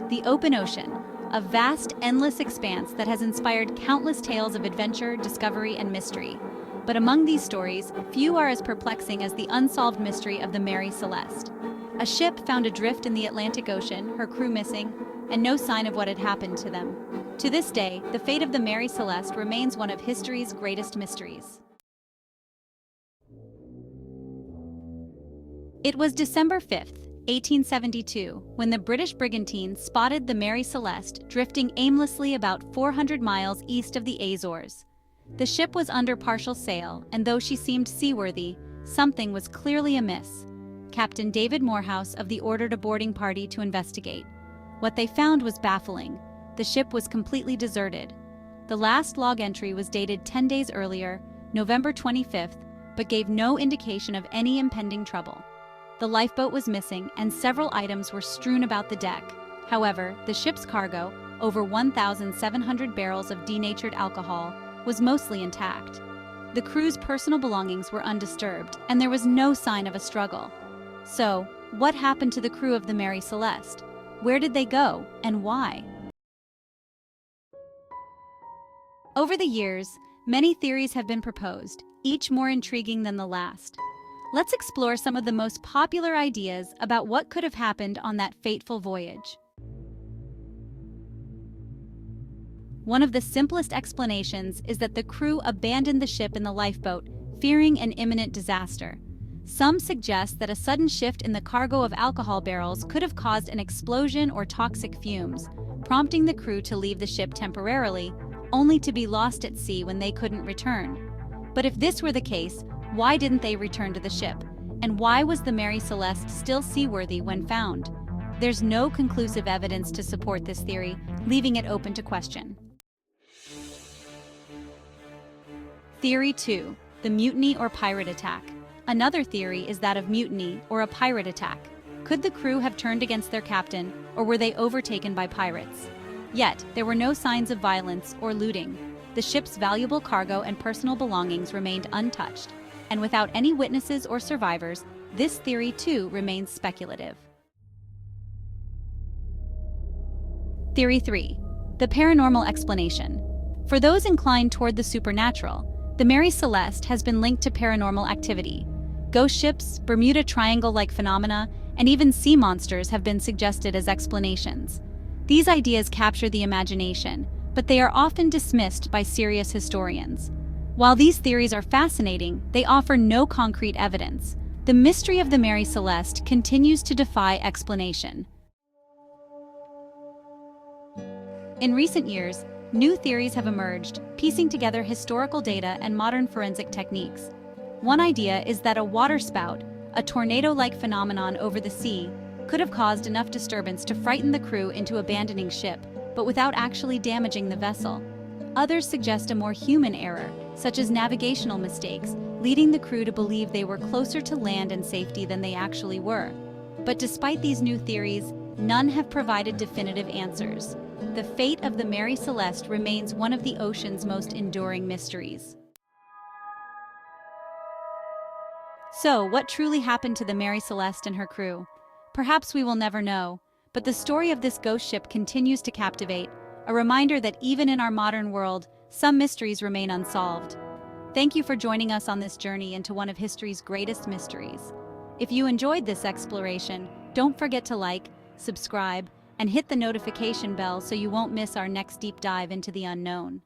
The open ocean, a vast, endless expanse that has inspired countless tales of adventure, discovery, and mystery. But among these stories, few are as perplexing as the unsolved mystery of the Mary Celeste. A ship found adrift in the Atlantic Ocean, her crew missing, and no sign of what had happened to them. To this day, the fate of the Mary Celeste remains one of history's greatest mysteries. It was December 5th, 1872, when the British brigantine spotted the Mary Celeste drifting aimlessly about 400 miles east of the Azores. The ship was under partial sail, and though she seemed seaworthy, something was clearly amiss. Captain David Morehouse of the ordered a boarding party to investigate. What they found was baffling. The ship was completely deserted. The last log entry was dated 10 days earlier, November 25th, but gave no indication of any impending trouble. The lifeboat was missing, and several items were strewn about the deck. However, the ship's cargo, over 1,700 barrels of denatured alcohol, was mostly intact. The crew's personal belongings were undisturbed, and there was no sign of a struggle. So, what happened to the crew of the Mary Celeste? Where did they go, and why? Over the years, many theories have been proposed, each more intriguing than the last. Let's explore some of the most popular ideas about what could have happened on that fateful voyage. One of the simplest explanations is that the crew abandoned the ship in the lifeboat, fearing an imminent disaster. Some suggest that a sudden shift in the cargo of alcohol barrels could have caused an explosion or toxic fumes, prompting the crew to leave the ship temporarily, only to be lost at sea when they couldn't return. But if this were the case, why didn't they return to the ship? And why was the Mary Celeste still seaworthy when found? There's no conclusive evidence to support this theory, leaving it open to question. Theory 2. The mutiny or pirate attack. Another theory is that of mutiny or a pirate attack. Could the crew have turned against their captain, or were they overtaken by pirates? Yet, there were no signs of violence or looting. The ship's valuable cargo and personal belongings remained untouched, and without any witnesses or survivors, this theory too remains speculative. Theory 3. The paranormal explanation. For those inclined toward the supernatural, the Mary Celeste has been linked to paranormal activity. Ghost ships, Bermuda Triangle-like phenomena, and even sea monsters have been suggested as explanations. These ideas capture the imagination, but they are often dismissed by serious historians. While these theories are fascinating, they offer no concrete evidence. The mystery of the Mary Celeste continues to defy explanation. In recent years, new theories have emerged, piecing together historical data and modern forensic techniques. One idea is that a waterspout, a tornado-like phenomenon over the sea, could have caused enough disturbance to frighten the crew into abandoning ship, but without actually damaging the vessel. Others suggest a more human error, such as navigational mistakes, leading the crew to believe they were closer to land and safety than they actually were. But despite these new theories, none have provided definitive answers. The fate of the Mary Celeste remains one of the ocean's most enduring mysteries. So, what truly happened to the Mary Celeste and her crew? Perhaps we will never know, but the story of this ghost ship continues to captivate, a reminder that even in our modern world, some mysteries remain unsolved. Thank you for joining us on this journey into one of history's greatest mysteries. If you enjoyed this exploration, don't forget to like, subscribe, and hit the notification bell so you won't miss our next deep dive into the unknown.